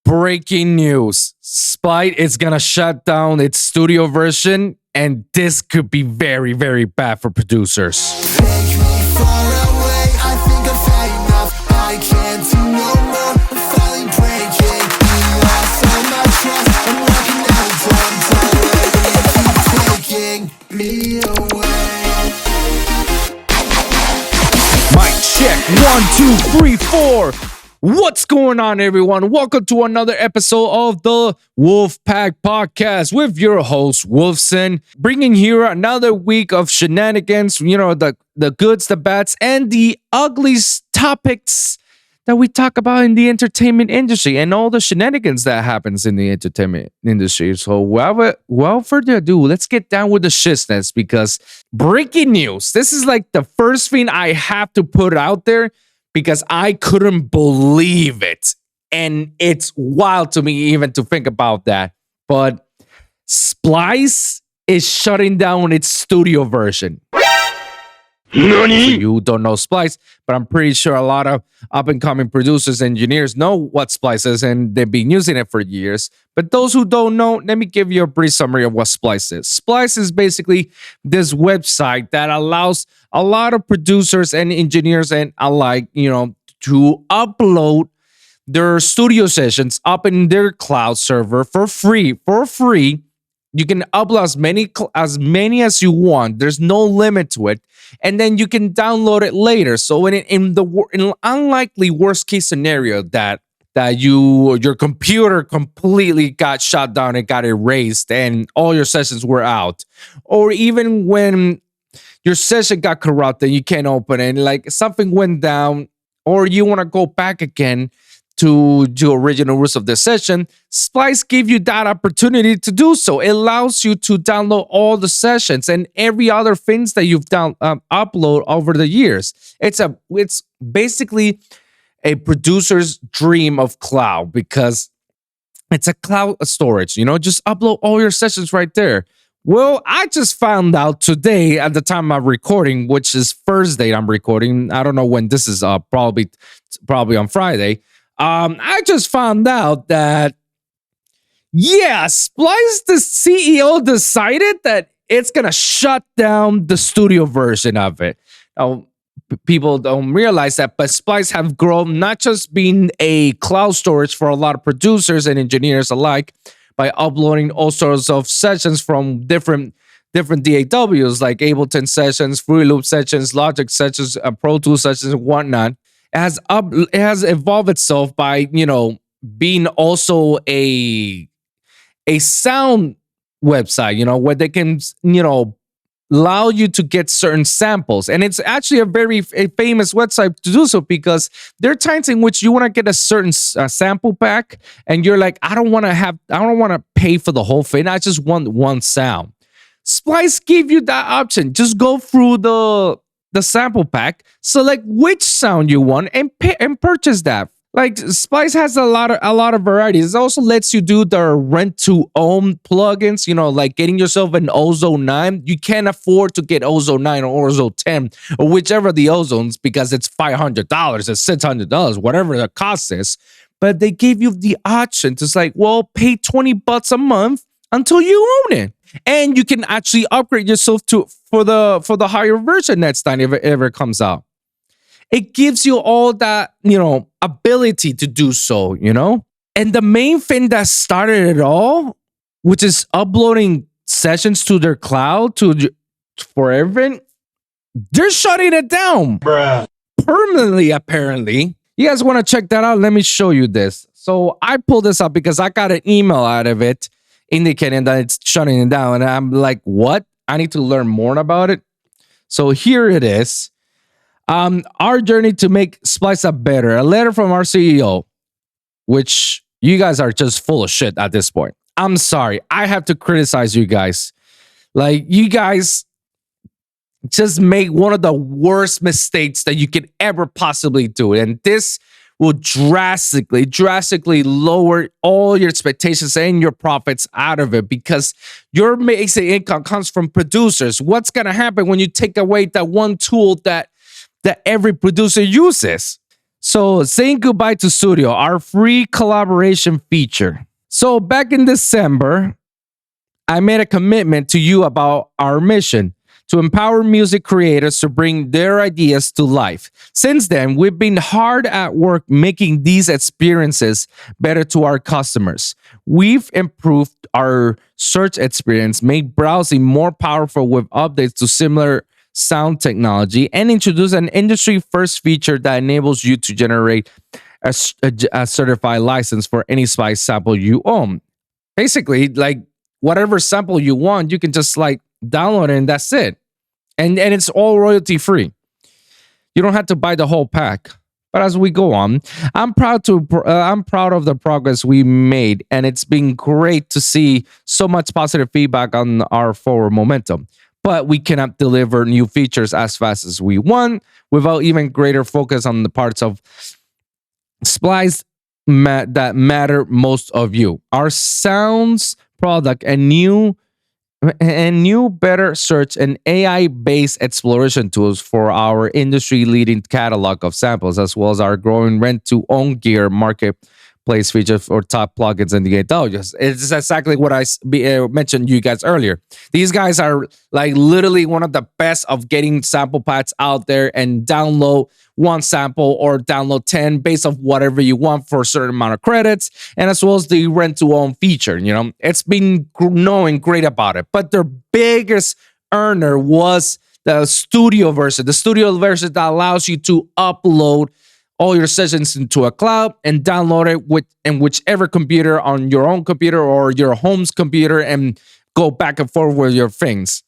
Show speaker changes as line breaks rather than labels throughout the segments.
Breaking news. Splice is gonna shut down its studio version, and this could be very, very bad for producers.
Take me far away, I think I've had enough. I can't do no more, I'm finally breaking. You lost all my trust, I'm walking out the door. I'm tired, you keep taking me away.
Mic check. 1, 2, 3, 4. What's going on, everyone? Welcome to another episode of the WOLVPVCK podcast with your host, Wolfson, bringing here another week of shenanigans, the goods, the bads, and the ugliest topics that we talk about in the entertainment industry and all the shenanigans that happens in the entertainment industry. So without further ado, let's get down with the shizness, because breaking news. This is like the first thing I have to put out there, because I couldn't believe it. And it's wild to me even to think about that. But Splice is shutting down its studio version.
NANI?
You don't know Splice, but I'm pretty sure a lot of up-and-coming producers and engineers know what Splice is, and they've been using it for years. But those who don't know, let me give you a brief summary of what Splice is. Splice is basically this website that allows a lot of producers and engineers and alike, to upload their studio sessions up in their cloud server for free. You can upload as many as you want. There's no limit to it, and then you can download it later. So in the unlikely worst case scenario that your computer completely got shut down and got erased, and all your sessions were out, or even when your session got corrupted, you can't open it, like something went down, or you want to go back again to original rules of the session, Splice gave you that opportunity to do so. It allows you to download all the sessions and every other things that you've upload over the years. It's basically a producer's dream of cloud, because it's a cloud storage. Just upload all your sessions right there. Well, I just found out today at the time of recording, which is Thursday. I'm recording. I don't know when this is up. Probably on Friday. I just found out that, Splice, the CEO, decided that it's going to shut down the studio version of it. Now, people don't realize that, but Splice have grown, not just being a cloud storage for a lot of producers and engineers alike, by uploading all sorts of sessions from different DAWs, like Ableton sessions, Fruity Loop sessions, Logic sessions, Pro Tools sessions, and whatnot. It has evolved itself by, being also a sound website, where they can, allow you to get certain samples. And it's actually a very famous website to do so, because there are times in which you want to get a certain sample pack, and you're like, I don't want to pay for the whole thing. I just want one sound. Splice gave you that option. Just go through the sample pack, select which sound you want, and purchase that. Like, Splice has a lot of varieties. It also lets you do the rent-to-own plugins, like getting yourself an Ozone 9. You can't afford to get Ozone 9 or Ozone 10 or whichever the Ozones, because it's $500, it's $600, whatever the cost is. But they gave you the option to pay $20 a month until you own it. And you can actually upgrade yourself for the higher version next time if it ever comes out. It gives you all that, ability to do so, And the main thing that started it all, which is uploading sessions to their cloud for everything, they're shutting it down.
Bruh.
Permanently, apparently. You guys want to check that out? Let me show you this. So I pulled this up because I got an email out of it indicating that it's shutting it down. And I'm like, what? I need to learn more about it. So here it is. Our journey to make Splice up better. A letter from our CEO, which you guys are just full of shit at this point. I'm sorry. I have to criticize you guys. Like, you guys just make one of the worst mistakes that you could ever possibly do. And this will drastically lower all your expectations and your profits out of it, because your basic income comes from producers. What's going to happen when you take away that one tool that every producer uses? So, saying goodbye to Studio, our free collaboration feature. So, back in December, I made a commitment to you about our mission to empower music creators to bring their ideas to life. Since then, we've been hard at work making these experiences better to our customers. We've improved our search experience, made browsing more powerful with updates to similar sound technology, and introduced an industry-first feature that enables you to generate a certified license for any Splice sample you own. Basically, like whatever sample you want, you can just like download it and that's it. And it's all royalty free. You don't have to buy the whole pack. But as we go on, I'm proud of the progress we made, and it's been great to see so much positive feedback on our forward momentum. But we cannot deliver new features as fast as we want without even greater focus on the parts of Splice that matter most of you. Our sounds product and new better search and AI-based exploration tools for our industry-leading catalog of samples, as well as our growing rent-to-own gear marketplace feature for top plugins in the intelligence. It's exactly what I mentioned to you guys earlier. These guys are like literally one of the best of getting sample packs out there and download one sample or download 10 based off whatever you want for a certain amount of credits, and as well as the rent-to-own feature. You know, it's been knowing great about it. But their biggest earner was the studio version. The studio version that allows you to upload all your sessions into a cloud and download it in whichever computer, on your own computer or your home's computer, and go back and forth with your things.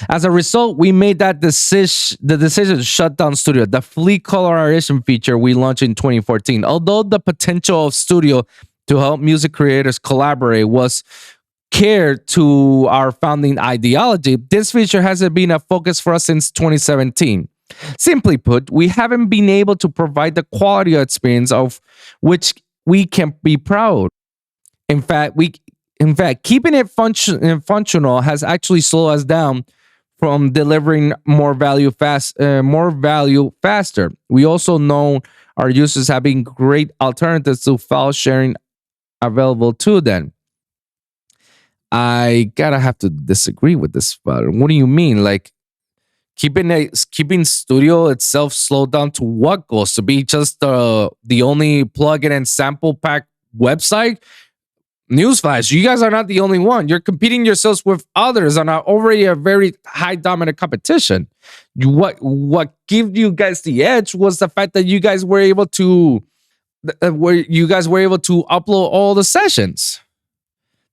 As a result, we made the decision to shut down Studio, the free collaboration feature we launched in 2014. Although the potential of Studio to help music creators collaborate was core to our founding ideology, this feature hasn't been a focus for us since 2017. Simply put, we haven't been able to provide the quality of experience of which we can be proud. In fact, keeping it functional has actually slowed us down from delivering more value faster. We also know our users have been great alternatives to file sharing available to them. I have to disagree with this. But what do you mean? Like keeping Studio itself slowed down to what goes to be just the only plugin and sample pack website? Newsflash, you guys are not the only one. You're competing yourselves with others on already a very high dominant competition. What gave you guys the edge was the fact that you guys were able to upload all the sessions.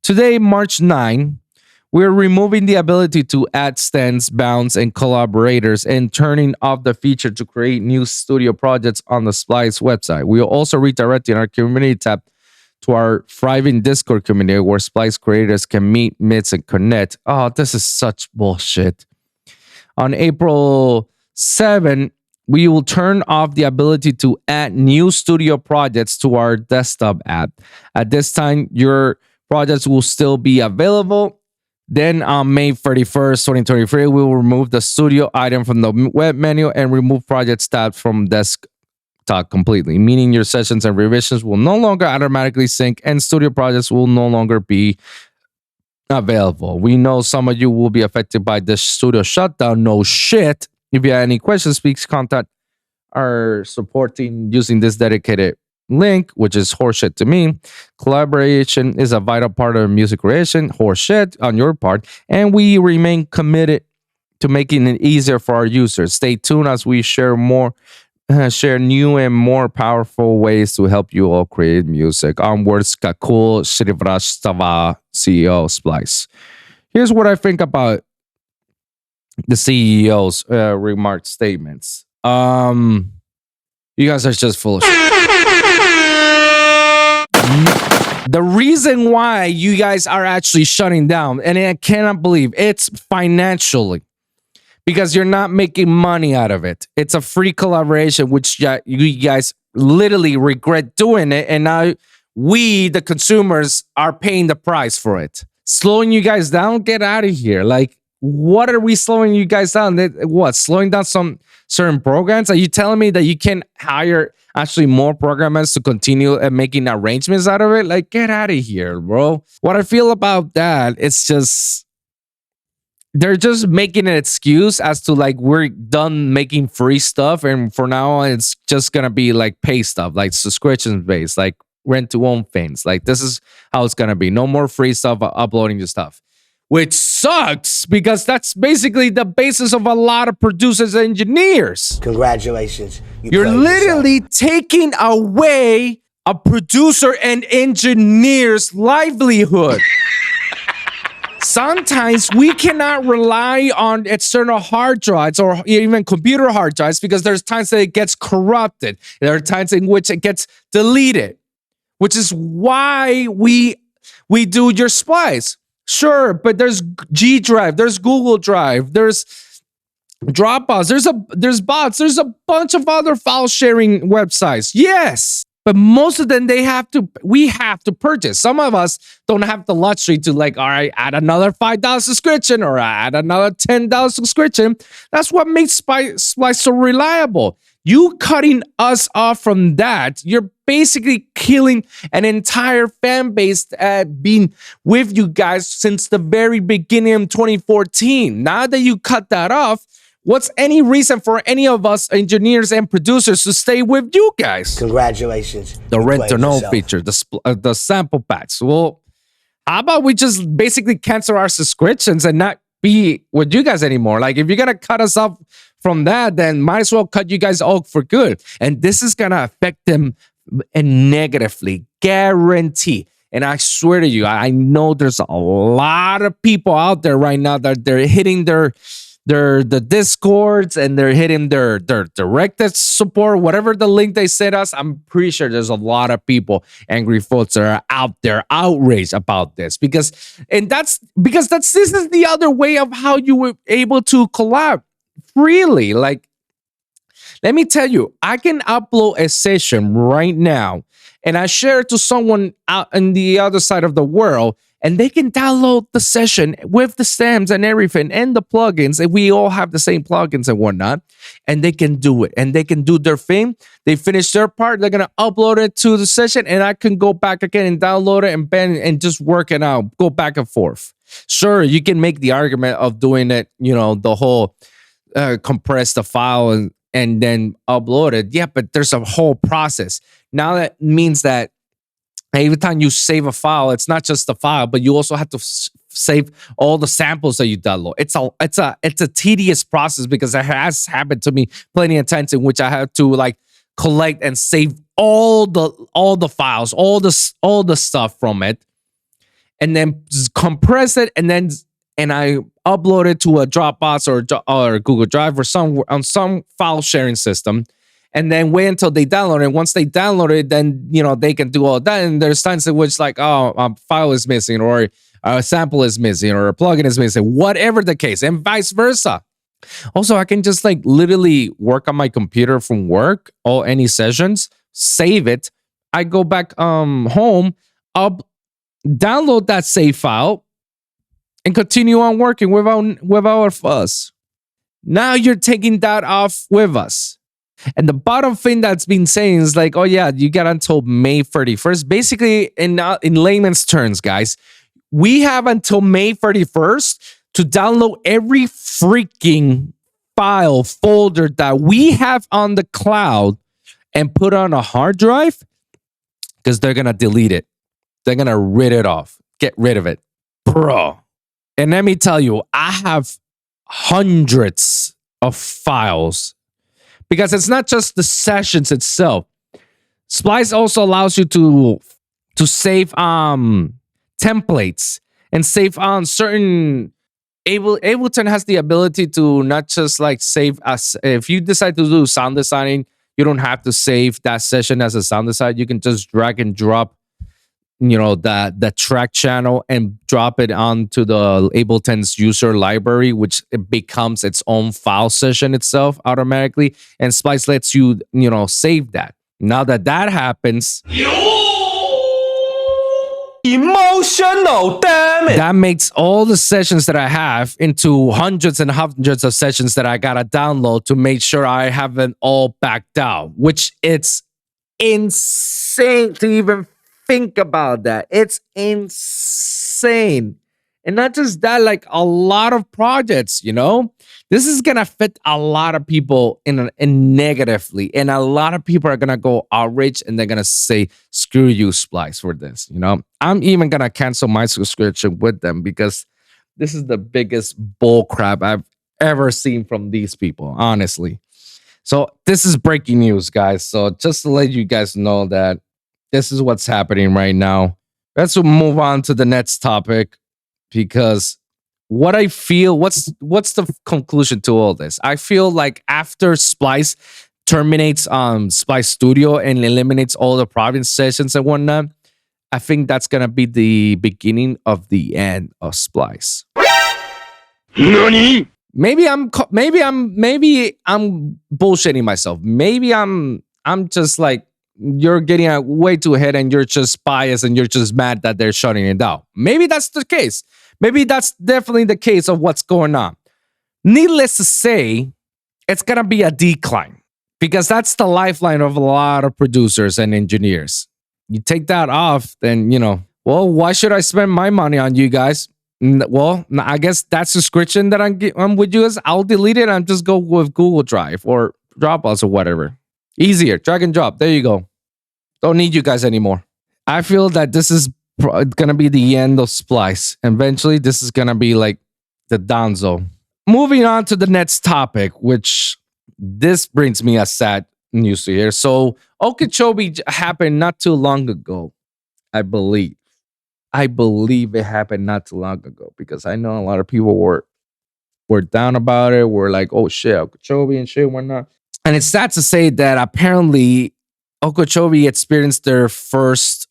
Today, March 9, we're removing the ability to add stands, bounds, and collaborators, and turning off the feature to create new studio projects on the Splice website. We are also redirecting our community tab to our thriving Discord community where Splice creators can meet, mix, and connect. Oh, this is such bullshit. On April 7, we will turn off the ability to add new studio projects to our desktop app. At this time, your projects will still be available. Then on May 31st, 2023, we will remove the studio item from the web menu and remove projects tab from desktop completely, meaning your sessions and revisions will no longer automatically sync and studio projects will no longer be available. We know some of you will be affected by this studio shutdown. No shit. If you have any questions, please contact our support team using this dedicated link, which is horseshit to me. Collaboration is a vital part of music creation. Horseshit on your part. And we remain committed to making it easier for our users. Stay tuned as we share new and more powerful ways to help you all create music. Onwards, Kakul Shrivastava, CEO Splice. Here's what I think about the CEO's remarked statements. You guys are just full of shit. The reason why you guys are actually shutting down, and I cannot believe it's financially. Because you're not making money out of it. It's a free collaboration, which you guys literally regret doing it. And now we, the consumers, are paying the price for it. Slowing you guys down? Get out of here. Like, what are we slowing you guys down? What, slowing down some certain programs? Are you telling me that you can hire actually more programmers to continue making arrangements out of it? Like, get out of here, bro. What I feel about that, it's just, they're just making an excuse as to like, we're done making free stuff, and for now on, it's just gonna be like pay stuff, like subscription based, like rent to own things. Like, this is how it's gonna be. No more free stuff, uploading your stuff, which sucks because that's basically the basis of a lot of producers and engineers.
Congratulations.
You're literally taking away a producer and engineer's livelihood. Sometimes we cannot rely on external hard drives or even computer hard drives because there's times that it gets corrupted. There are times in which it gets deleted, which is why we do your Splice. Sure, but there's G Drive, there's Google Drive, there's Dropbox, there's bots, there's a bunch of other file sharing websites. Yes. But most of them, we have to purchase. Some of us don't have the luxury to like, all right, add another $5 subscription or add another $10 subscription. That's what makes Splice so reliable. You cutting us off from that, you're basically killing an entire fan base been with you guys since the very beginning of 2014. Now that you cut that off, what's any reason for any of us engineers and producers to stay with you guys?
Congratulations.
The rent to know feature, the sample packs. Well, how about we just basically cancel our subscriptions and not be with you guys anymore? Like, if you're going to cut us off from that, then might as well cut you guys off for good. And this is going to affect them negatively, guarantee. And I swear to you, I know there's a lot of people out there right now that they're hitting the Discords and they're hitting their directed support, whatever the link they sent us. I'm pretty sure there's a lot of people, angry folks, that are out there outraged about this because this is the other way of how you were able to collab freely. Like, let me tell you, I can upload a session right now and I share it to someone out on the other side of the world, and they can download the session with the stems and everything and the plugins. And we all have the same plugins and whatnot. And they can do it. And they can do their thing. They finish their part. They're going to upload it to the session. And I can go back again and download it and just work it out. Go back and forth. Sure, you can make the argument of doing it, the whole compress the file and then upload it. Yeah, but there's a whole process. Now that means that every time you save a file, it's not just the file, but you also have to save all the samples that you download. It's a tedious process because it has happened to me plenty of times in which I have to like collect and save all the files, all the stuff from it, and then compress it, and I upload it to a Dropbox or Google Drive or on some file sharing system. And then wait until they download it. Once they download it, then they can do all that. And there's times in which like, a file is missing, or a sample is missing, or a plugin is missing, whatever the case, and vice versa. Also, I can just like literally work on my computer from work, or any sessions, save it. I go back home, download that save file, and continue on working without fuss. Now you're taking that off with us. And the bottom thing that's been saying is like, oh yeah, you got until May 31st. Basically, in layman's terms, guys, we have until May 31st to download every freaking file folder that we have on the cloud and put on a hard drive, because they're going to delete it. They're going to rid it off. Get rid of it. Bro. And let me tell you, I have hundreds of files. Because it's not just the sessions itself. Splice also allows you to save templates and save on certain. Ableton has the ability to not just like save as if you decide to do sound designing, you don't have to save that session as a sound design. You can just drag and drop, the track channel and drop it onto the Ableton's user library, which it becomes its own file session itself automatically. And Splice lets you, save that. Now that happens,
Emotion! No, damn it!
That makes all the sessions that I have into hundreds and hundreds of sessions that I gotta download to make sure I have it all backed out, which it's insane to even think about that. It's insane. And not just that, like a lot of projects, this is gonna affect a lot of people in negatively, and a lot of people are gonna go outraged and they're gonna say, "Screw you, Splice, for this." I'm even gonna cancel my subscription with them because this is the biggest bull crap I've ever seen from these people, honestly. So this is breaking news, guys. So just to let you guys know that this is what's happening right now. Let's move on to the next topic, because what I feel, what's the conclusion to all this? I feel like after Splice terminates Splice Studio and eliminates all the private sessions and whatnot, I think that's gonna be the beginning of the end of Splice.
NANI?
Maybe I'm bullshitting myself. Maybe I'm just like, you're getting way too ahead and you're just biased and you're just mad that they're shutting it down. Maybe that's the case. Maybe that's definitely the case of what's going on. Needless to say, it's gonna be a decline because that's the lifeline of a lot of producers and engineers. You take that off, then well, why should I spend my money on you guys? Well, I guess that subscription that I'm with you guys, I'll delete it and just go with Google Drive or Dropbox or whatever. Easier, drag and drop. There you go. Don't need you guys anymore. I feel that this is gonna be the end of Splice. Eventually, this is gonna be like the downzo. Moving on to the next topic, which this brings me a sad news to hear. So Okeechobee happened not too long ago, I believe. I believe it happened not too long ago because I know a lot of people were down about it. Were like, "Oh shit, Okeechobee and shit, whatnot." And it's sad to say that apparently Okeechobee experienced their first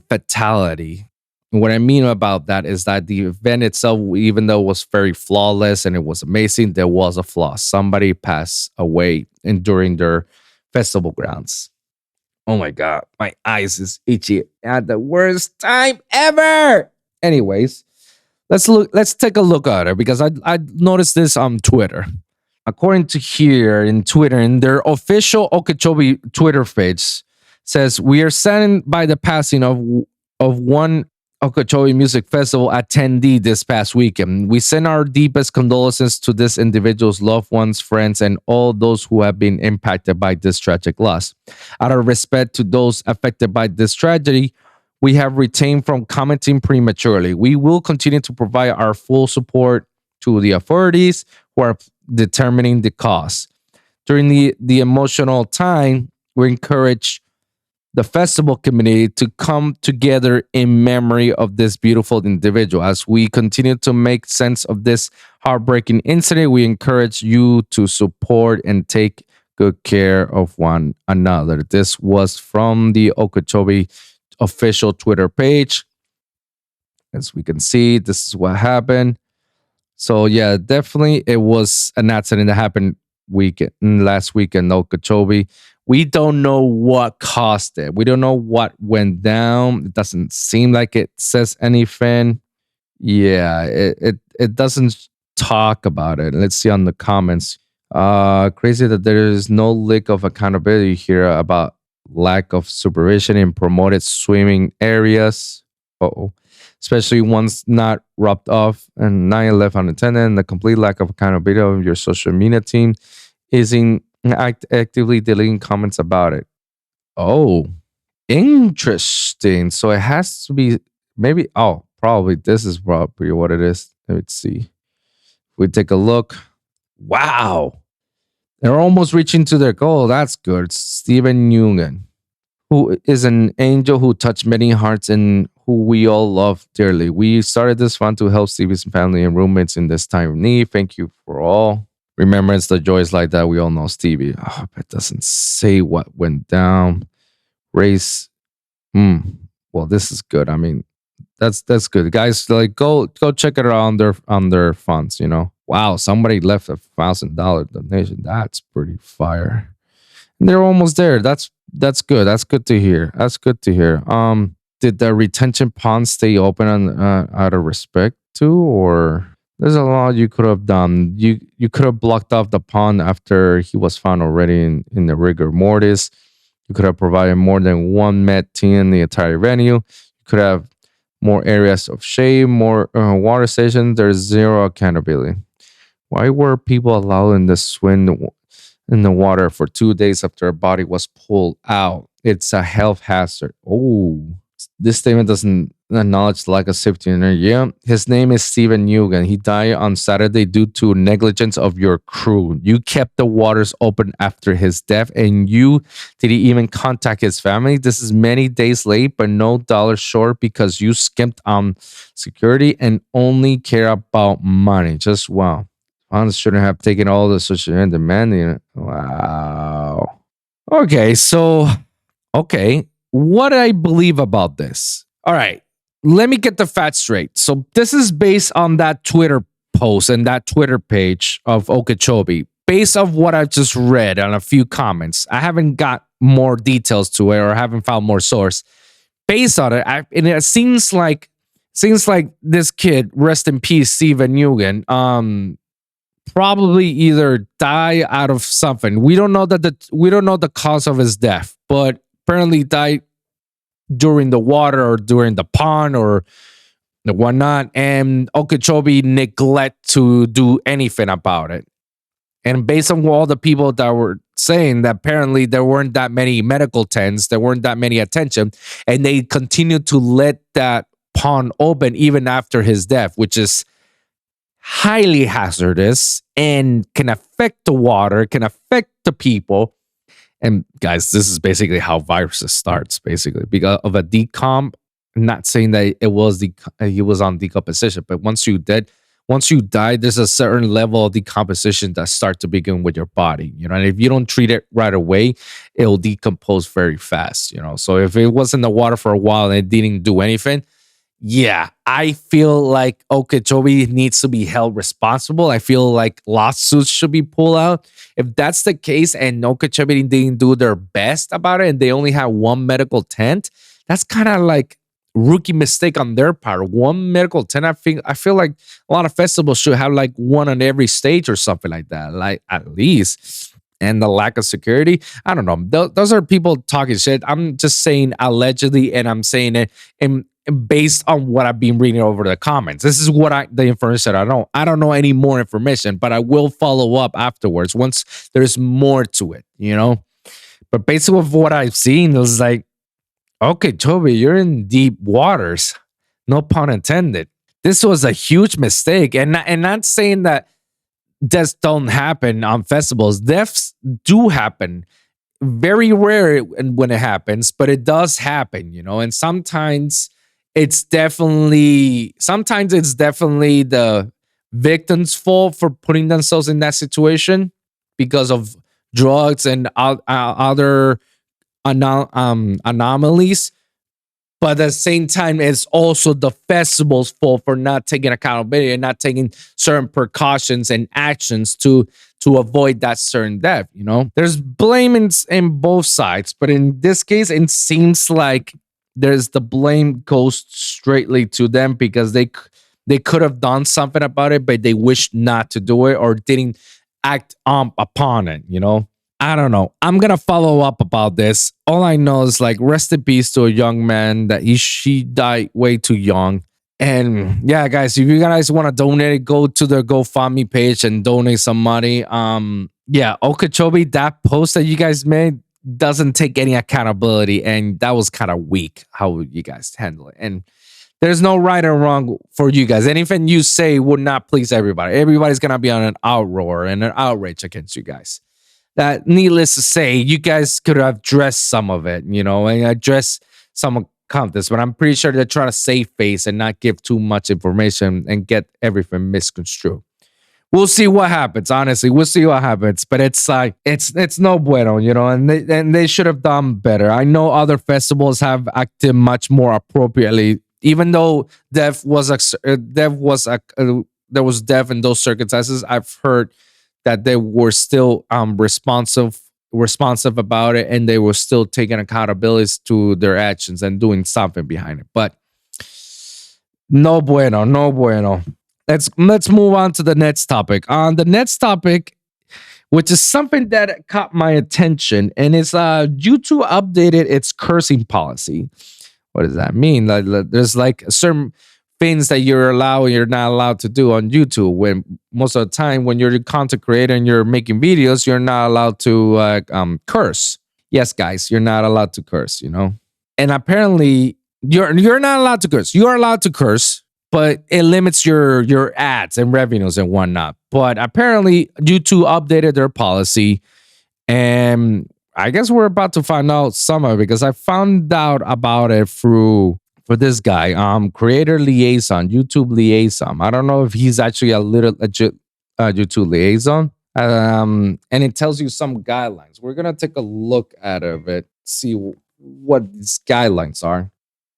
fatality. And what I mean about that is that the event itself, even though it was very flawless and it was amazing, there was a flaw. Somebody passed away during their festival grounds. Oh my God, my eyes is itchy at the worst time ever. Anyways, let's take a look at it because I noticed this on Twitter. According to here in Twitter, in their official Okeechobee Twitter page, says, "We are saddened by the passing of one Okeechobee Music Festival attendee this past weekend. We send our deepest condolences to this individual's loved ones, friends, and all those who have been impacted by this tragic loss. Out of respect to those affected by this tragedy, we have retained from commenting prematurely. We will continue to provide our full support to the authorities who are determining the cause. During the emotional time, we encourage the festival community to come together in memory of this beautiful individual. As we continue to make sense of this heartbreaking incident, we encourage you to support and take good care of one another." This was from the Okeechobee official Twitter page. As we can see, this is what happened. So yeah, definitely it was an accident that happened last week in Okeechobee. We don't know what caused it. We don't know what went down. It doesn't seem like it says anything. Yeah, it doesn't talk about it. Let's see on the comments. Crazy that there is no lick of accountability here about lack of supervision in promoted swimming areas. Especially ones not rubbed off and 9 left unattended, and the complete lack of accountability of your social media team is actively deleting comments about it. Oh, interesting. So it has to be maybe, probably this is probably what it is. Let's see. If we take a look. Wow. They're almost reaching to their goal. That's good. Steven Nguyen, who is an angel who touched many hearts and who we all love dearly. We started this fund to help Stevie's family and roommates in this time of need. Thank you for all. Remembrance, the joys like that. We all know Stevie. It doesn't say what went down. Race. Well, this is good. I mean, that's good, guys. Like, go check it out on their funds. Wow, somebody left $1,000 donation. That's pretty fire. And they're almost there. That's good. That's good to hear. did the retention pond stay open out of respect too, or there's a lot you could have done. You could have blocked off the pond after he was found already in the rigor mortis. You could have provided more than one med team in the entire venue. You could have more areas of shade, more water stations. There's zero accountability. Why were people allowed in the swim in the water for 2 days after a body was pulled out? It's a health hazard. Oh, this statement doesn't acknowledge the lack of safety in there. Yeah, his name is Steven Eugen. He died on Saturday due to negligence of your crew. You kept the waters open after his death, and you did he even contact his family? This is many days late, but no dollar short because you skimped on security and only care about money. Just wow. Hans shouldn't have taken all the social and demanding it. Wow. Okay, so what I believe about this. All right, let me get the facts straight. So this is based on that Twitter post and that Twitter page of Okeechobee. Based on what I've just read on a few comments, I haven't got more details to it or haven't found more source. Based on it, and it seems like this kid, rest in peace, Steven Eugen, probably either die out of something. We don't know the cause of his death, but apparently died during the water or during the pond or the whatnot, and Okeechobee neglect to do anything about it. And based on all the people that were saying that apparently there weren't that many medical tents, there weren't that many attention, and they continued to let that pond open even after his death, which is highly hazardous and can affect the water, can affect the people. And guys, this is basically how viruses starts, basically, because of a decomp. I'm not saying that he was on decomposition, but once you die, there's a certain level of decomposition that starts to begin with your body, you know. And if you don't treat it right away, it'll decompose very fast, you know. So if it was in the water for a while and it didn't do anything, yeah, I feel like Okeechobee needs to be held responsible. I feel like lawsuits should be pulled out. If that's the case and Okeechobee didn't do their best about it and they only have one medical tent, that's kind of like rookie mistake on their part. One medical tent, I feel like a lot of festivals should have like one on every stage or something like that, like at least. And the lack of security, I don't know. Those are people talking shit. I'm just saying allegedly, and I'm saying it in based on what I've been reading over the comments. This is what the information I don't know any more information, but I will follow up afterwards once there's more to it, you know. But based on what I've seen, it was like, okay, Toby, you're in deep waters. No pun intended. This was a huge mistake, and not saying that deaths don't happen on festivals. Deaths do happen. Very rare when it happens, but it does happen, you know. And sometimes it's definitely the victim's fault for putting themselves in that situation because of drugs and other anomalies. But at the same time, it's also the festival's fault for not taking accountability and not taking certain precautions and actions to avoid that certain death. You know, there's blame in both sides, but in this case, it seems like there's the blame goes straightly to them because they could have done something about it, but they wished not to do it or didn't act upon it. You know. I don't know. I'm gonna follow up about this. All I know is like rest in peace to a young man that she died way too young. And yeah, guys, if you guys want to donate, go to the GoFundMe page and donate some money. Yeah, Okeechobee, that post that you guys made doesn't take any accountability, and that was kind of weak how you guys handle it. And there's no right or wrong for you guys. Anything you say would not please everybody. Everybody's gonna be on an outroar and an outrage against you guys. That, needless to say, you guys could have addressed some of it, you know, and address some of this, but I'm pretty sure they're trying to save face and not give too much information and get everything misconstrued. We'll see what happens, honestly. We'll see what happens, but it's like, it's no bueno, you know, and they should have done better. I know other festivals have acted much more appropriately, even though there was death in those circumstances. I've heard that they were still responsive responsive about it, and they were still taking accountability to their actions and doing something behind it. But no bueno, no bueno. Let's move on to the next topic. On the next topic, which is something that caught my attention, and it's YouTube updated its cursing policy. What does that mean? There's like certain things that you're not allowed to do on YouTube. When most of the time, when you're a content creator and you're making videos, you're not allowed to curse. Yes, guys, you're not allowed to curse. And apparently, you're not allowed to curse. You are allowed to curse, but it limits your ads and revenues and whatnot. But apparently, YouTube updated their policy, and I guess we're about to find out some of it because I found out about it for this guy, creator liaison, YouTube liaison. I don't know if he's actually a legit YouTube liaison, and it tells you some guidelines. We're gonna take a look at it, see what these guidelines are.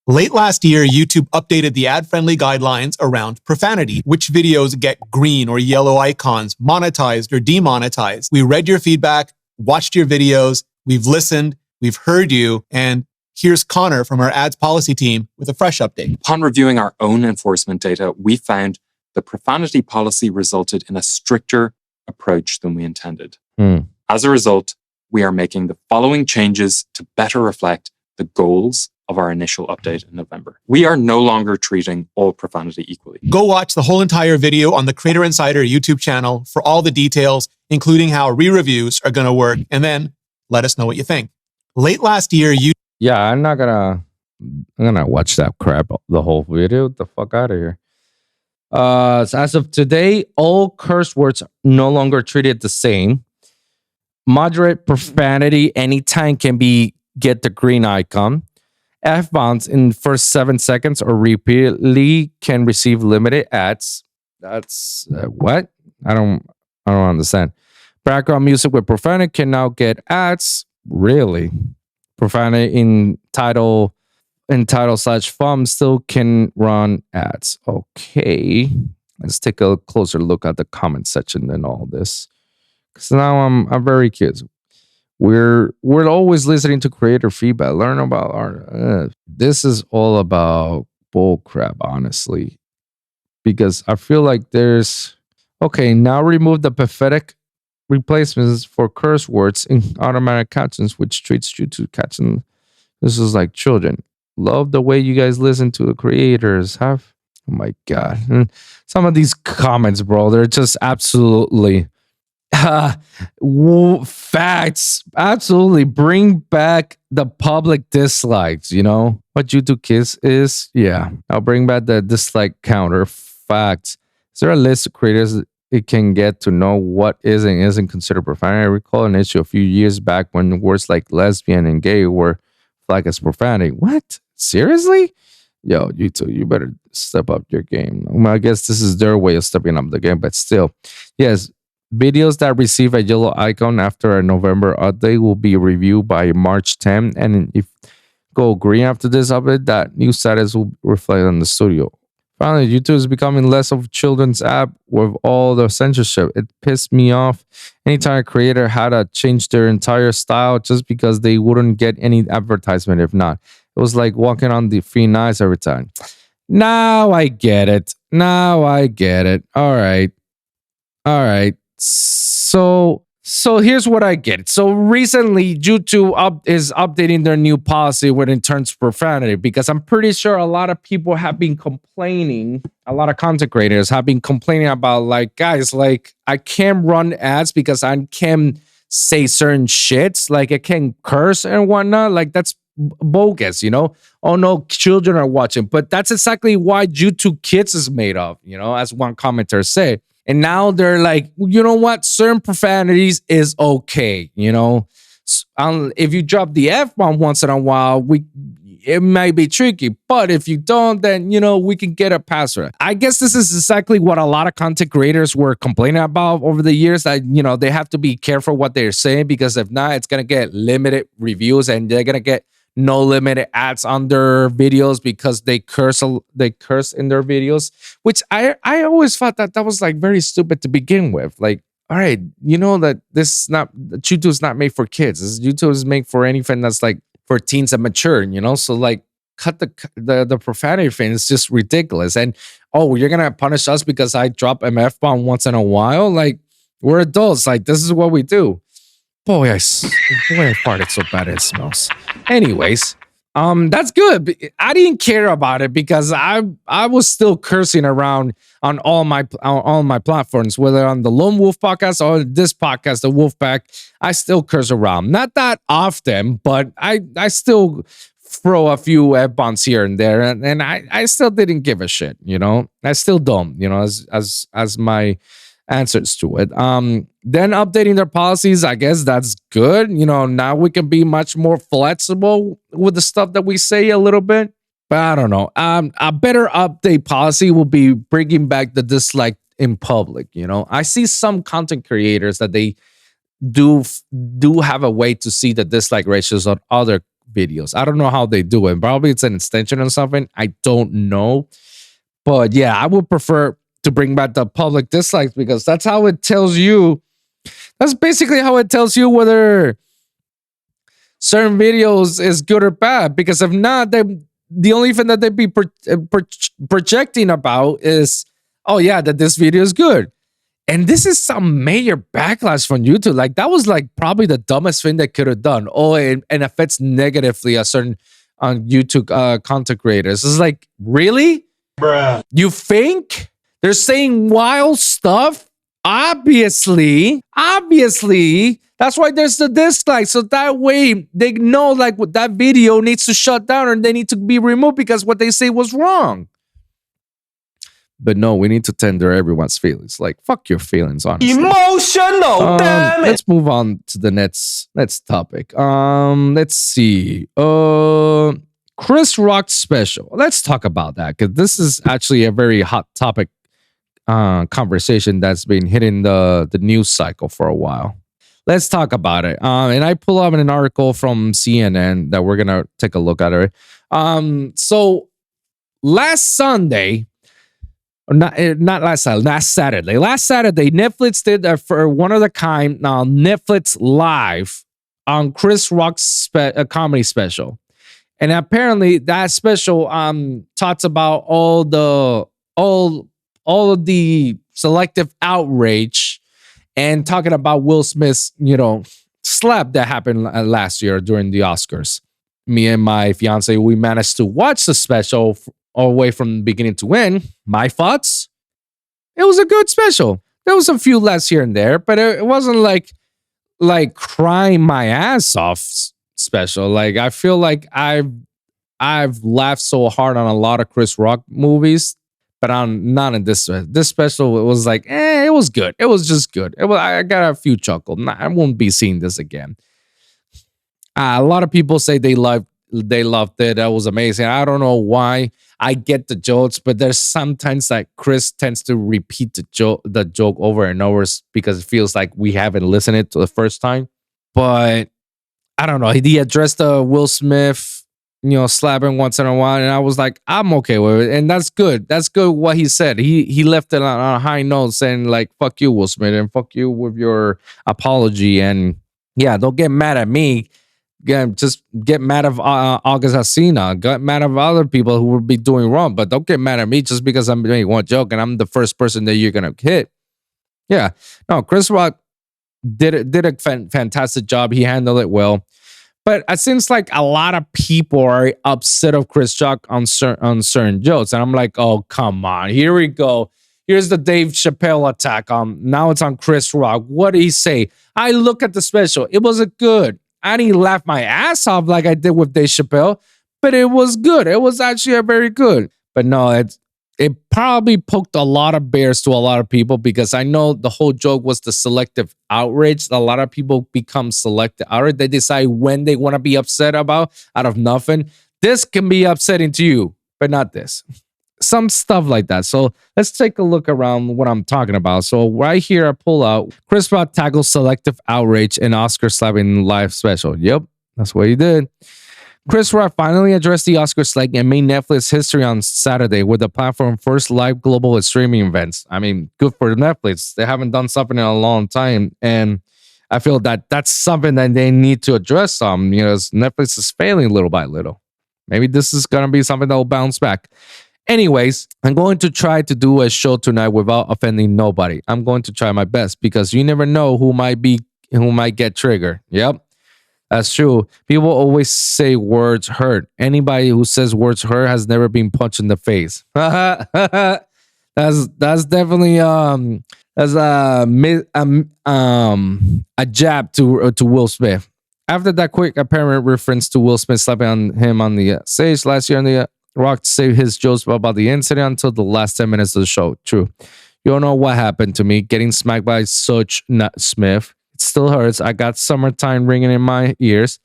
Late last year, YouTube updated the ad-friendly guidelines around profanity, which videos get green or yellow icons, monetized or demonetized. We read your feedback, watched your videos, we've listened, we've heard you, and here's Connor from our ads policy team with a fresh update.
Upon reviewing our own enforcement data, we found the profanity policy resulted in a stricter approach than we intended. As a result, we are making the following changes to better reflect the goals of our initial update in November. We are no longer treating all profanity equally.
Go watch the whole entire video on the Creator Insider YouTube channel for all the details, including how re-reviews are going to work, and then let us know what you think. Late last year,
Yeah, I'm gonna watch that crap, the whole video. Get the fuck out of here. So as of today, all curse words are no longer treated the same. Moderate profanity anytime can get the green icon. F-bombs in first 7 seconds or repeatedly can receive limited ads. That's what? I don't understand. Background music with profanity can now get ads. Really? Profanity in title /fun still can run ads. Okay. Let's take a closer look at the comment section and all this. Because now I'm very curious. We're always listening to creator feedback. Learn about our. This is all about bull crap, honestly, because I feel like there's now remove the pathetic replacements for curse words in automatic captions, which treats YouTube captions. This is like children. Love the way you guys listen to the creators. Oh my god, and some of these comments, bro, they're just absolutely. Facts. Absolutely. Bring back the public dislikes, what YouTube Kids is? Yeah. I'll bring back the dislike counter. Facts. Is there a list of creators it can get to know what is and isn't considered profanity? I recall an issue a few years back when words like lesbian and gay were flagged as profanity. What? Seriously? Yo, YouTube, you better step up your game. Well, I guess this is their way of stepping up the game, but still. Yes. Videos that receive a yellow icon after a November update will be reviewed by March 10. And if go green after this update, that new status will reflect on the studio. Finally, YouTube is becoming less of a children's app with all the censorship. It pissed me off anytime a creator had to change their entire style just because they wouldn't get any advertisement if not. It was like walking on the thin ice every time. Now I get it. All right. So here's what I get. So recently, YouTube is updating their new policy when it turns to profanity, because I'm pretty sure a lot of people have been complaining. A lot of content creators have been complaining about, like, guys, like, I can't run ads because I can say certain shits, like I can curse and whatnot. Like, that's bogus, Oh no, children are watching. But that's exactly why YouTube Kids is made of, as one commenter said. And now they're like, you know what? Certain profanities is okay, If you drop the F-bomb once in a while, it might be tricky. But if you don't, then, we can get a password. I guess this is exactly what a lot of content creators were complaining about over the years, that, they have to be careful what they're saying, because if not, it's going to get limited reviews and they're going to get no limited ads on their videos because they curse in their videos, which I always thought that was like very stupid to begin with. Like, all right, you know that YouTube is not made for kids. YouTube is made for anything that's like for teens and mature, you know? So like cut the profanity thing. It's just ridiculous. And oh, you're gonna punish us because I drop an F-bomb once in a while? Like, we're adults. Like, this is what we do. Boy, I farted so bad it smells. Anyways, that's good. I didn't care about it because I was still cursing around on all my platforms, whether on the Lone Wolf podcast or this podcast, the Wolf Pack. I still curse around, not that often, but I still throw a few F-bombs here and there, and I still didn't give a shit. You know, I still don't. You know, as my answers to it. Then updating their policies, I guess that's good. You know, now we can be much more flexible with the stuff that we say a little bit. But I don't know. A better update policy will be bringing back the dislike in public. You know, I see some content creators that they do have a way to see the dislike ratios on other videos. I don't know how they do it. Probably it's an extension or something. I don't know. But yeah, I would prefer to bring back the public dislikes because that's how it tells you. That's basically how it tells you whether certain videos is good or bad. Because if not, the only thing that they'd be projecting about is, oh yeah, that this video is good. And this is some major backlash from YouTube. Like, that was like probably the dumbest thing they could have done. Oh, and affects negatively a certain on YouTube content creators. It's like, really? Bruh. You think? They're saying wild stuff. Obviously, that's why there's the dislike. So that way they know like what that video needs to shut down or they need to be removed because what they say was wrong. But no, we need to tender everyone's feelings. Like, fuck your feelings, honestly.
Emotional, damn it.
Let's move on to the next topic. Let's see. Chris Rock special. Let's talk about that because this is actually a very hot topic. Conversation that's been hitting the news cycle for a while. Let's talk about it. And I pull up an article from CNN that we're gonna take a look at it. So last Sunday, or not last Saturday, last Saturday, Netflix did a for one of the kind Netflix Live on Chris Rock's comedy special, and apparently that special talks about all of the selective outrage and talking about Will Smith's, you know, slap that happened last year during the Oscars. Me and my fiance, we managed to watch the special all the way from beginning to end. My thoughts? It was a good special. There was a few laughs here and there, but it wasn't like crying my ass off special. Like, I feel like I've laughed so hard on a lot of Chris Rock movies, but I'm not in this. This special, it was like, it was good. It was just good. I got a few chuckles. I won't be seeing this again. A lot of people say they loved it. That was amazing. I don't know why. I get the jokes, but there's sometimes that Chris tends to repeat the joke over and over because it feels like we haven't listened it to the first time. But I don't know. He addressed the Will Smith, you know, slapping once in a while, and I was like, I'm okay with it, and that's good. That's good. What he said, he left it on a high note, saying like, "Fuck you, Will Smith, and fuck you with your apology." And yeah, don't get mad at me. Just get mad at August Alsina. Get mad at other people who would be doing wrong, but don't get mad at me just because I'm doing one joke and I'm the first person that you're gonna hit. Yeah, no, Chris Rock did a fantastic job. He handled it well. But it seems like a lot of people are upset of Chris Rock on certain jokes. And I'm like, oh, come on. Here we go. Here's the Dave Chappelle attack. Now it's on Chris Rock. What did he say? I look at the special. It wasn't good. I didn't laugh my ass off like I did with Dave Chappelle, but it was good. It was actually a very good. But no, it probably poked a lot of bears to a lot of people because I know the whole joke was the selective outrage. A lot of people become selective outrage. They decide when they want to be upset about out of nothing. This can be upsetting to you, but not this. Some stuff like that. So let's take a look around what I'm talking about. So right here, I pull out Chris Rock tackles selective outrage in Oscar slapping live special. Yep, that's what he did. Chris Rock finally addressed the Oscar slate and made Netflix history on Saturday with the platform's first live global streaming events. I mean, good for Netflix. They haven't done something in a long time, and I feel that that's something that they need to address. Netflix is failing little by little. Maybe this is gonna be something that will bounce back. Anyways, I'm going to try to do a show tonight without offending nobody. I'm going to try my best because you never know who might get triggered. Yep. That's true. People always say words hurt. Anybody who says words hurt has never been punched in the face. That's definitely that's a jab to Will Smith. After that quick apparent reference to Will Smith slapping on him on the stage last year on the Rock saved his jokes about the incident until the last 10 minutes of the show. True. You don't know what happened to me getting smacked by such Smith. Still hurts. I got summertime ringing in my ears,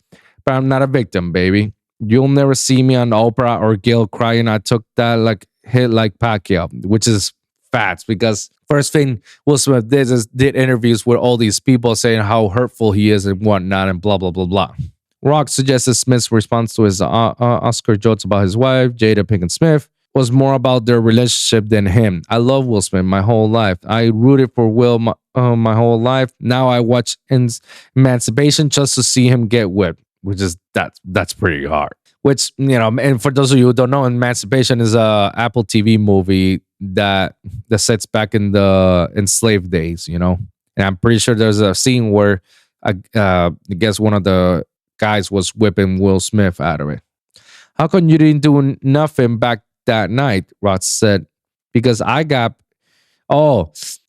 but I'm not a victim, baby. You'll never see me on Oprah or Gil crying. I took that hit like Pacquiao, which is facts because first thing Will Smith did interviews with all these people saying how hurtful he is and whatnot and blah, blah, blah, blah. Rock suggested Smith's response to his Oscar jokes about his wife, Jada Pinkett Smith, was more about their relationship than him. I love Will Smith my whole life. I rooted for Will my whole life. Now I watch Emancipation just to see him get whipped, which is that's pretty hard. Which, and for those of you who don't know, Emancipation is a Apple TV movie that sets back in the enslaved days, And I'm pretty sure there's a scene where I guess one of the guys was whipping Will Smith out of it. How come you didn't do nothing back that night? Roth said, because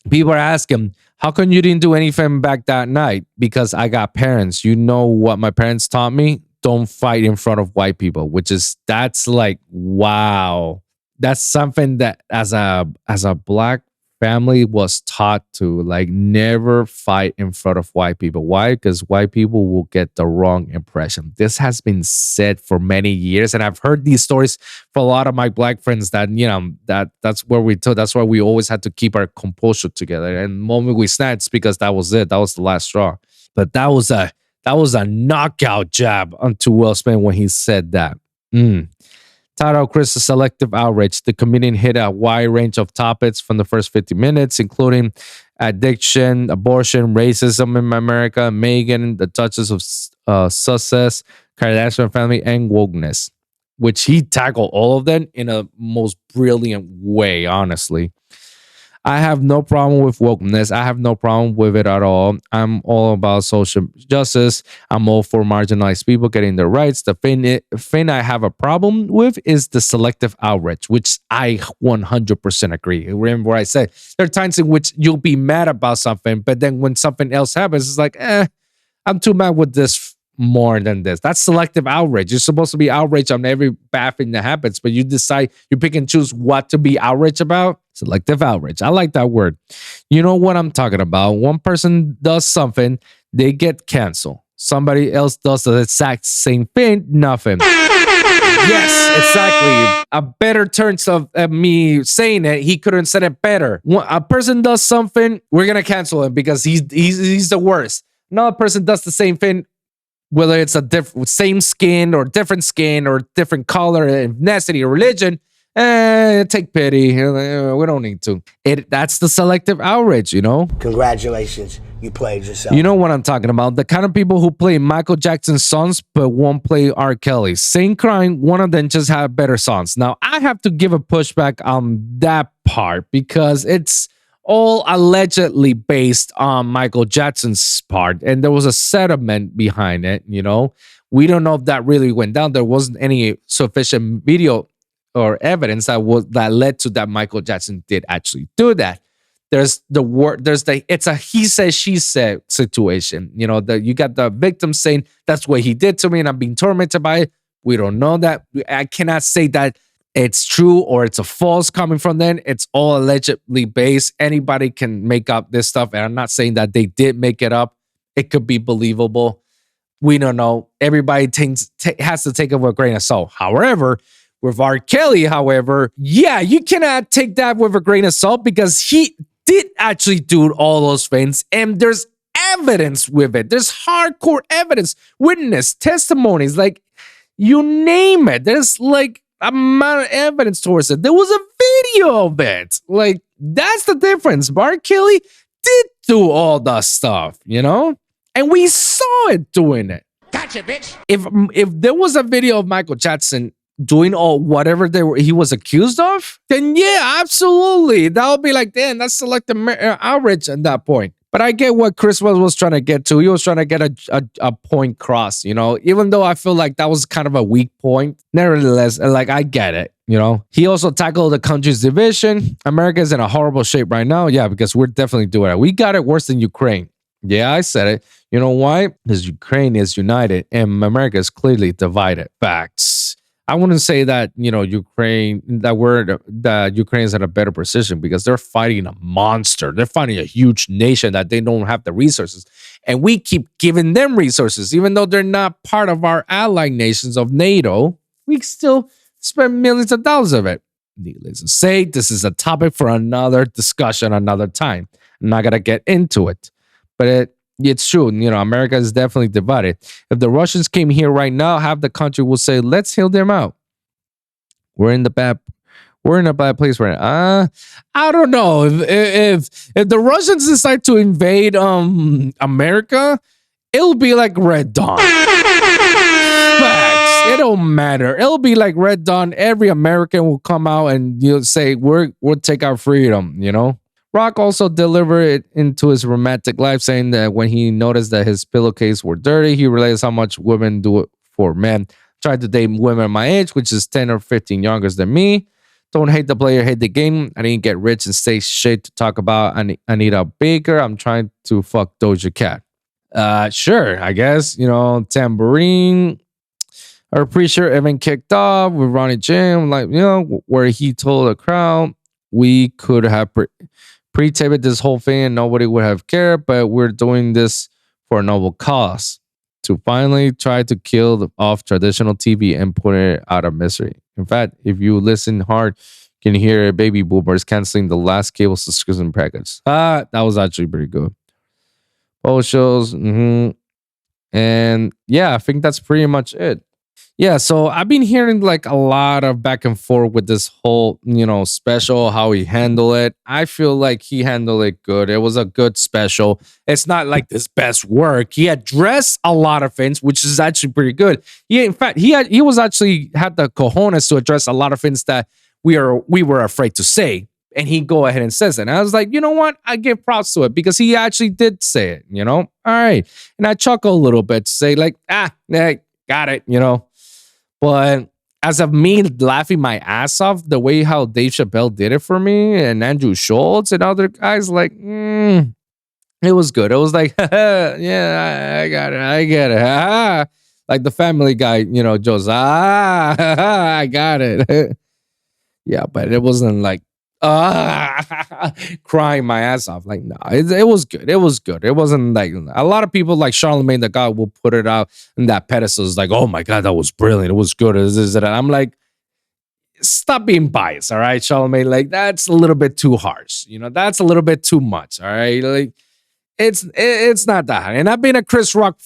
people are asking, how come you didn't do anything back that night? Because I got parents. You know what my parents taught me? Don't fight in front of white people, that's like, wow. That's something that as a black family was taught to never fight in front of white people. Why? Because white people will get the wrong impression. This has been said for many years, and I've heard these stories from a lot of my black friends that that's where that's why we always had to keep our composure together. And the moment we snapped, because that was it. That was the last straw. But that was a knockout jab onto Will Smith when he said that. Titled Chris' Selective Outrage, the comedian hit a wide range of topics from the first 50 minutes, including addiction, abortion, racism in America, Meghan, the Duchess of Sussex, Kardashian family, and wokeness, which he tackled all of them in a most brilliant way, honestly. I have no problem with wokeness. I have no problem with it at all. I'm all about social justice. I'm all for marginalized people getting their rights. The thing I have a problem with is the selective outrage, which I 100% agree. Remember what I said? There are times in which you'll be mad about something, but then when something else happens, it's like, I'm too mad with this more than this. That's selective outrage. You're supposed to be outraged on every bad thing that happens, but you pick and choose what to be outraged about. Selective outrage. I like that word. You know what I'm talking about. One person does something, they get canceled. Somebody else does the exact same thing, nothing. Yes, exactly. A better terms of me saying it, he couldn't have said it better. A person does something, we're going to cancel him because he's the worst. Another person does the same thing, whether it's same skin or different color, ethnicity, or religion, take pity. We don't need to. That's the selective outrage,
Congratulations, you played yourself.
You know what I'm talking about. The kind of people who play Michael Jackson's songs but won't play R. Kelly. Same crime, one of them just had better songs. Now, I have to give a pushback on that part because it's all allegedly based on Michael Jackson's part, and there was a settlement behind it. We don't know if that really went down. There wasn't any sufficient video or evidence that led to that Michael Jackson did actually do that. It's a he said she said situation. You got the victim saying that's what he did to me and I'm being tormented by it. We don't know that. I cannot say that it's true or it's a false coming from them. It's all allegedly based. Anybody can make up this stuff. And I'm not saying that they did make it up. It could be believable. We don't know. Everybody has to take it with a grain of salt. However, with R. Kelly, you cannot take that with a grain of salt because he did actually do all those things. And there's evidence with it. There's hardcore evidence, witness, testimonies. You name it. There's like amount of evidence towards it. There was a video of it. Like, that's the difference. R. Kelly did do all that stuff, you know? And we saw it doing it.
Gotcha, bitch.
If there was a video of Michael Jackson doing all whatever he was accused of, then yeah, absolutely. That would be like, damn, that's selective outrage at that point. But I get what Chris was trying to get to. He was trying to get a point cross, you know, even though I feel like that was kind of a weak point. Nevertheless, like, I get it, you know. He also tackled the country's division. America's in a horrible shape right now. Yeah, because we're definitely doing it. We got it worse than Ukraine. Yeah, I said it. You know why? Because Ukraine is united and America is clearly divided. Facts. I wouldn't say that, you know, Ukraine's in a better position because they're fighting a monster. They're fighting a huge nation that they don't have the resources. And we keep giving them resources, even though they're not part of our allied nations of NATO. We still spend millions of dollars of it. Needless to say, this is a topic for another discussion another time. I'm not going to get into it. But it's true. You know, America is definitely divided. If the Russians came here right now, half the country will say, let's heal them out. We're in a bad place right now. I don't know. If the Russians decide to invade America, it'll be like Red Dawn. Facts. It don't matter. It'll be like Red Dawn. Every American will come out and you'll say, we'll take our freedom, you know? Rock also delivered it into his romantic life, saying that when he noticed that his pillowcase were dirty, he realized how much women do it for men. Tried to date women my age, which is 10 or 15 younger than me. Don't hate the player, hate the game. I didn't get rich and stay shit to talk about Anita Baker. I'm trying to fuck Doja Cat. Sure, I guess. You know, Tambourine. I'm pretty sure Evan kicked off with Ronnie Jim, like, you know, where he told the crowd we could have pre-taped this whole thing and nobody would have cared, but we're doing this for a noble cause to finally try to kill off traditional TV and put it out of misery. In fact, if you listen hard, you can hear baby boomers canceling the last cable subscription package. That was actually pretty good. Both shows. And yeah, I think that's pretty much it. Yeah, so I've been hearing like a lot of back and forth with this whole, you know, special, how he handled it. I feel like he handled it good. It was a good special. It's not like his best work. He addressed a lot of things, which is actually pretty good. In fact, he was actually had the cojones to address a lot of things that we were afraid to say. And he go ahead and says it. And I was like, you know what? I give props to it because he actually did say it, you know? All right. And I chuckle a little bit to say like, yeah, got it, you know? But as of me laughing my ass off, the way how Dave Chappelle did it for me and Andrew Schultz and other guys, like, it was good. It was like, yeah, I got it. I get it. Like the Family Guy, you know, Joe's, I got it. Yeah, but it wasn't like, crying my ass off. Like, no, it was good. It was good. It wasn't like a lot of people like Charlemagne the God will put it out in that pedestal. It's like, oh my God, that was brilliant. It was good. I'm like, stop being biased. All right, Charlemagne. Like, that's a little bit too harsh. You know, that's a little bit too much. All right. Like, it's not that. And I've been a Chris Rock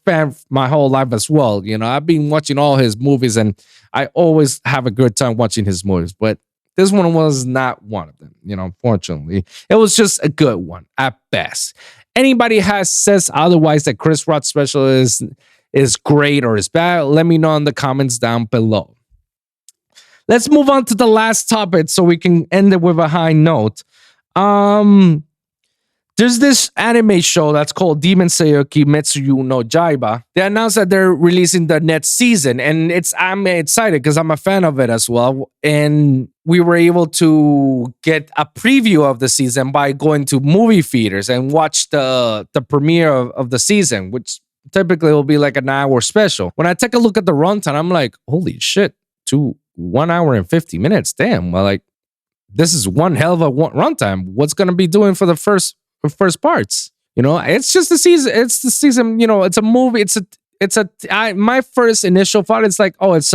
fan my whole life as well. You know, I've been watching all his movies and I always have a good time watching his movies, but this one was not one of them, you know, unfortunately. It was just a good one at best. Anybody says otherwise that Chris Rock special is great or is bad, let me know in the comments down below. Let's move on to the last topic so we can end it with a high note. There's this anime show that's called Demon Seiyuki Metsuyu no Jaiba. They announced that they're releasing the next season, and I'm excited because I'm a fan of it as well. And we were able to get a preview of the season by going to movie theaters and watch the premiere of the season, which typically will be like an hour special. When I take a look at the runtime, I'm like, holy shit, 1 hour and 50 minutes. Damn, well, like this is one hell of a runtime. What's gonna be doing for the first parts? You know, it's just the season. It's the season. You know, it's a movie. My first initial thought is like, oh, it's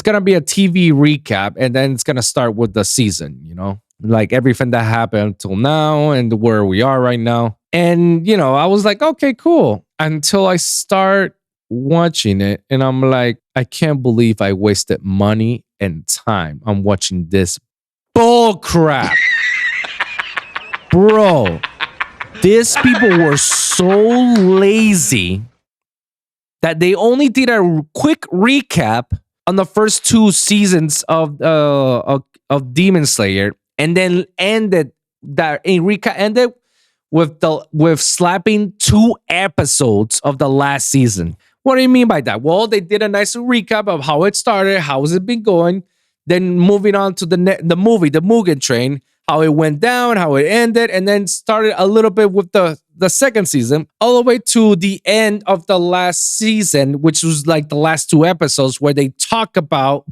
gonna be a TV recap, and then it's gonna start with the season. You know, like everything that happened till now and where we are right now. And you know, I was like, okay, cool. Until I start watching it and I'm like, I can't believe I wasted money and time on watching this bull crap. Bro, these people were so lazy that they only did a quick recap on the first 2 seasons of Demon Slayer, and then ended that a recap ended with slapping 2 episodes of the last season. What do you mean by that? Well, they did a nice recap of how it started, how has it been going, then moving on to the movie, the Mugen Train, how it went down, how it ended, and then started a little bit with the second season, all the way to the end of the last season, which was like the last 2 episodes where they talk about,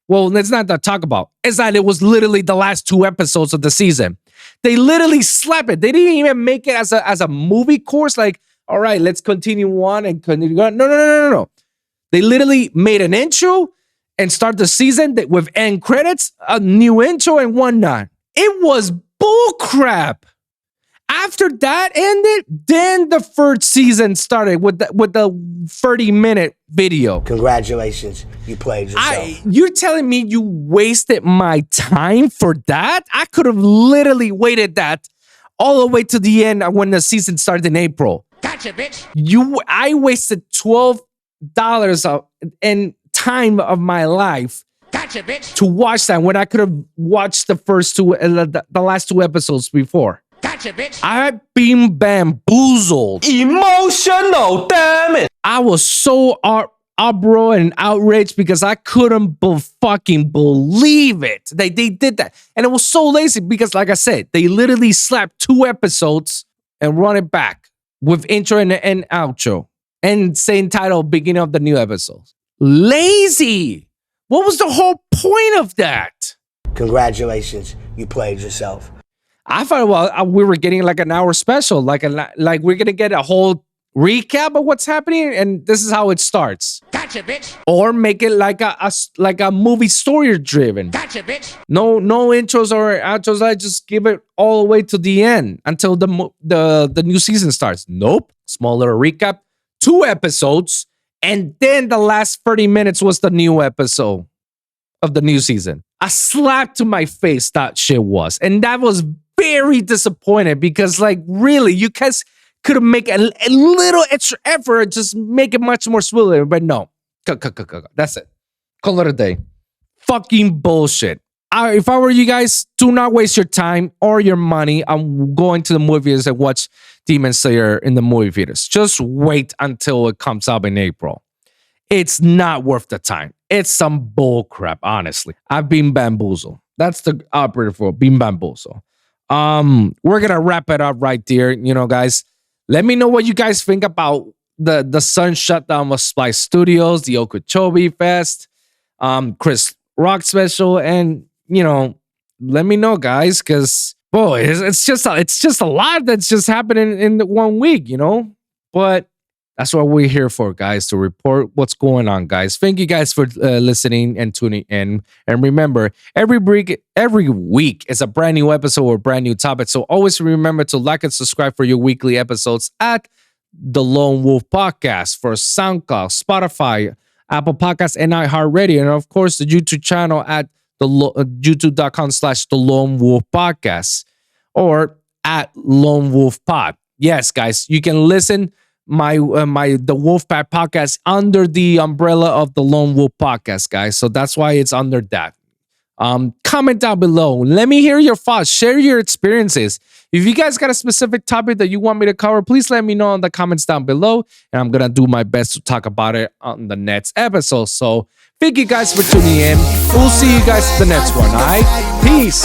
well, it's not that talk about, it's that it was literally the last 2 episodes of the season. They literally slapped it. They didn't even make it as a movie course, like, all right, let's continue on and continue on. No. They literally made an intro and start the season with end credits, a new intro and whatnot. It was bull crap. After that ended, then the third season started with the 30-minute video.
Congratulations, you played yourself.
You're telling me you wasted my time for that? I could have literally waited that all the way to the end when the season started in April.
Gotcha, bitch.
I wasted $12 and time of my life.
Gotcha, bitch.
To watch that when I could have watched the first 2, the last 2 episodes before.
Gotcha, bitch.
I've been bamboozled.
Emotional, damn it.
I was so uproar and outraged because I couldn't fucking believe it. They did that. And it was so lazy because, like I said, they literally slapped 2 episodes and run it back with intro and outro and same title beginning of the new episodes. Lazy. What was the whole point of that?
Congratulations, you played yourself.
I thought, we were getting like an hour special, like we're gonna get a whole recap of what's happening, and this is how it starts.
Gotcha, bitch.
Or make it like a movie story driven.
Gotcha, bitch.
No intros or outros. I just give it all the way to the end until the new season starts. Nope. Small little recap, 2 episodes, and then the last 30 minutes was the new episode of the new season. A slap to my face that shit was, and that was very disappointed because, like, really, you guys could have made a little extra effort, just make it much more smoother, but no. That's it. Call it a day. Fucking bullshit. If I were you guys, do not waste your time or your money on going to the movies and watch Demon Slayer in the movie theaters. Just wait until it comes out in April. It's not worth the time. It's some bull crap, honestly. I've been bamboozled. That's the operative for being bamboozled. We're gonna wrap it up right there. You know, guys, let me know what you guys think about the Sun shutdown of Splice Studios, the Okeechobee Fest, Chris Rock special, and you know, let me know, guys, because boy, it's just a lot that's just happening in 1 week, you know. But that's what we're here for, guys, to report what's going on, guys. Thank you guys for listening and tuning in. And remember, every week is a brand new episode or brand new topic. So always remember to like and subscribe for your weekly episodes at the Lone Wolv Podcast for SoundCloud, Spotify, Apple Podcasts, and iHeartRadio. And of course, the YouTube channel at youtube.com/The Lone Wolv Podcast or at Lone Wolv Pod. Yes, guys, you can listen the Wolfpack podcast under the umbrella of the Lone Wolv Podcast, guys. So that's why it's under that. Comment down below. Let me hear your thoughts. Share your experiences. If you guys got a specific topic that you want me to cover, please let me know in the comments down below. And I'm going to do my best to talk about it on the next episode. So thank you guys for tuning in. We'll see you guys in the next one. All right? Peace.